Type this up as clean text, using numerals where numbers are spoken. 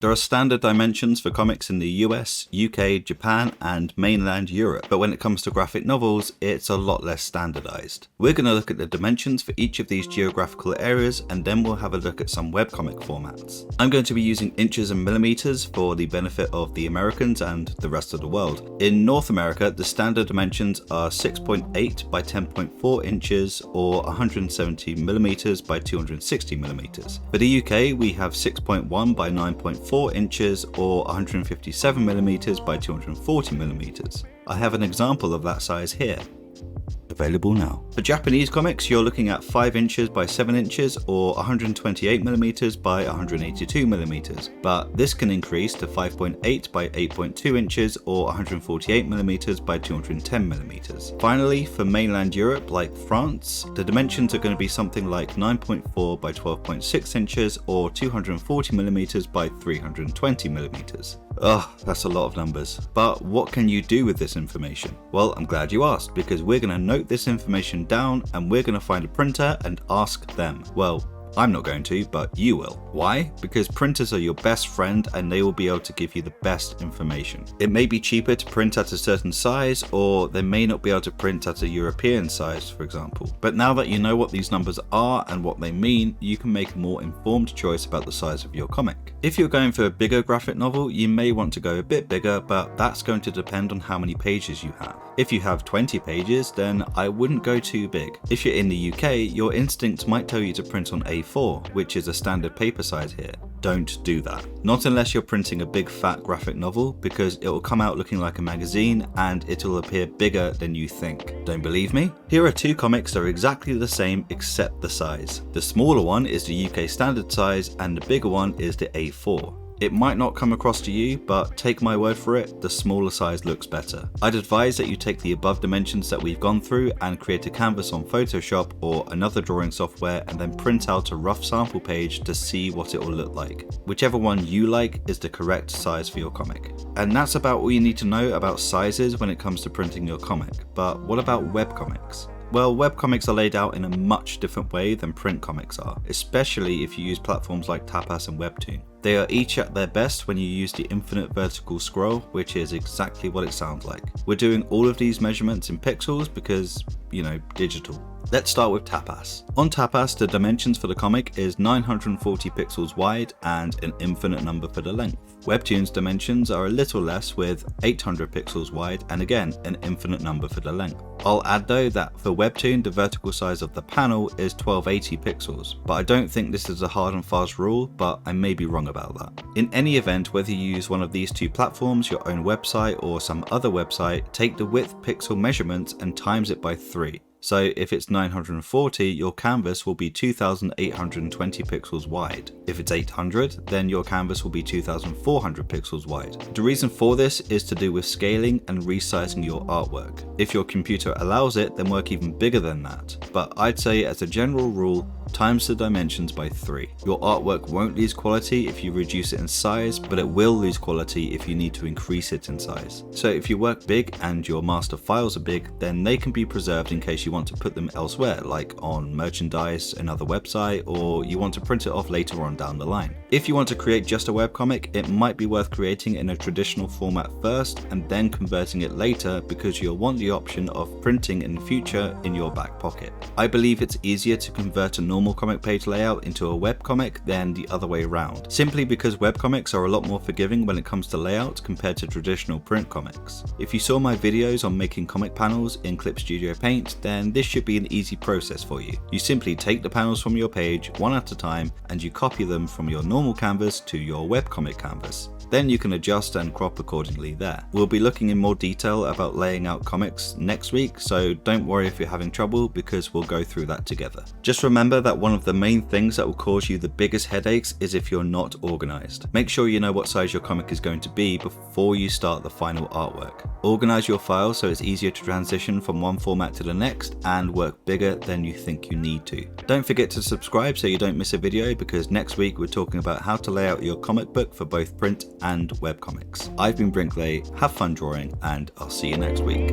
There are standard dimensions for comics in the US, UK, Japan, and mainland Europe, but when it comes to graphic novels, it's a lot less standardized. We're going to look at the dimensions for each of these geographical areas, and then we'll have a look at some webcomic formats. I'm going to be using inches and millimeters for the benefit of the Americans and the rest of the world. In North America, the standard dimensions are 6.8 by 10.4 inches or 170 millimeters by 260 millimeters. For the UK, we have 6.1 by 9.4 inches or 157 millimeters by 240 millimeters. I have an example of that size here. Available now. For Japanese comics, you're looking at 5 inches by 7 inches or 128 millimeters by 182 millimeters, but this can increase to 5.8 by 8.2 inches or 148 millimeters by 210 millimeters. Finally, for mainland Europe like France, the dimensions are going to be something like 9.4 by 12.6 inches or 240 millimeters by 320 millimeters. Ugh, that's a lot of numbers. But what can you do with this information? Well, I'm glad you asked, because we're going to note this information down and we're going to find a printer and ask them. Well, I'm not going to, but you will. Why? Because printers are your best friend and they will be able to give you the best information. It may be cheaper to print at a certain size, or they may not be able to print at a European size, for example. But now that you know what these numbers are and what they mean, you can make a more informed choice about the size of your comic. If you're going for a bigger graphic novel, you may want to go a bit bigger, but that's going to depend on how many pages you have. If you have 20 pages, then I wouldn't go too big. If you're in the UK, your instincts might tell you to print on A4, which is a standard paper size here. Don't do that. Not unless you're printing a big fat graphic novel, because it will come out looking like a magazine and it will appear bigger than you think. Don't believe me? Here are two comics that are exactly the same except the size. The smaller one is the UK standard size and the bigger one is the A4. It might not come across to you, but take my word for it, the smaller size looks better. I'd advise that you take the above dimensions that we've gone through and create a canvas on Photoshop or another drawing software and then print out a rough sample page to see what it will look like. Whichever one you like is the correct size for your comic. And that's about all you need to know about sizes when it comes to printing your comic. But what about webcomics? Well, webcomics are laid out in a much different way than print comics are, especially if you use platforms like Tapas and Webtoon. They are each at their best when you use the infinite vertical scroll, which is exactly what it sounds like. We're doing all of these measurements in pixels because, digital. Let's start with Tapas. On Tapas, the dimensions for the comic is 940 pixels wide and an infinite number for the length. Webtoon's dimensions are a little less with 800 pixels wide and again an infinite number for the length. I'll add though that for Webtoon the vertical size of the panel is 1280 pixels, but I don't think this is a hard and fast rule, but I may be wrong about that. In any event, whether you use one of these two platforms, your own website or some other website, take the width pixel measurements and times it by 3. So if it's 940, your canvas will be 2820 pixels wide. If it's 800, then your canvas will be 2400 pixels wide. The reason for this is to do with scaling and resizing your artwork. If your computer allows it, then work even bigger than that. But I'd say as a general rule, times the dimensions by 3. Your artwork won't lose quality if you reduce it in size, but it will lose quality if you need to increase it in size. So if you work big and your master files are big, then they can be preserved in case you want to put them elsewhere, like on merchandise, another website, or you want to print it off later on down the line. If you want to create just a webcomic, it might be worth creating in a traditional format first and then converting it later, because you'll want the option of printing in the future in your back pocket. I believe it's easier to convert a normal comic page layout into a webcomic than the other way around, simply because webcomics are a lot more forgiving when it comes to layout compared to traditional print comics. If you saw my videos on making comic panels in Clip Studio Paint, then this should be an easy process for you. You simply take the panels from your page one at a time and you copy them from your normal canvas to your webcomic canvas. Then you can adjust and crop accordingly there. We'll be looking in more detail about laying out comics next week, so don't worry if you're having trouble, because we'll go through that together. Just remember that one of the main things that will cause you the biggest headaches is if you're not organized. Make sure you know what size your comic is going to be before you start the final artwork. Organize your files so it's easier to transition from one format to the next and work bigger than you think you need to. Don't forget to subscribe so you don't miss a video, because next week we're talking about how to lay out your comic book for both print and webcomics. I've been Brinkley, have fun drawing, and I'll see you next week.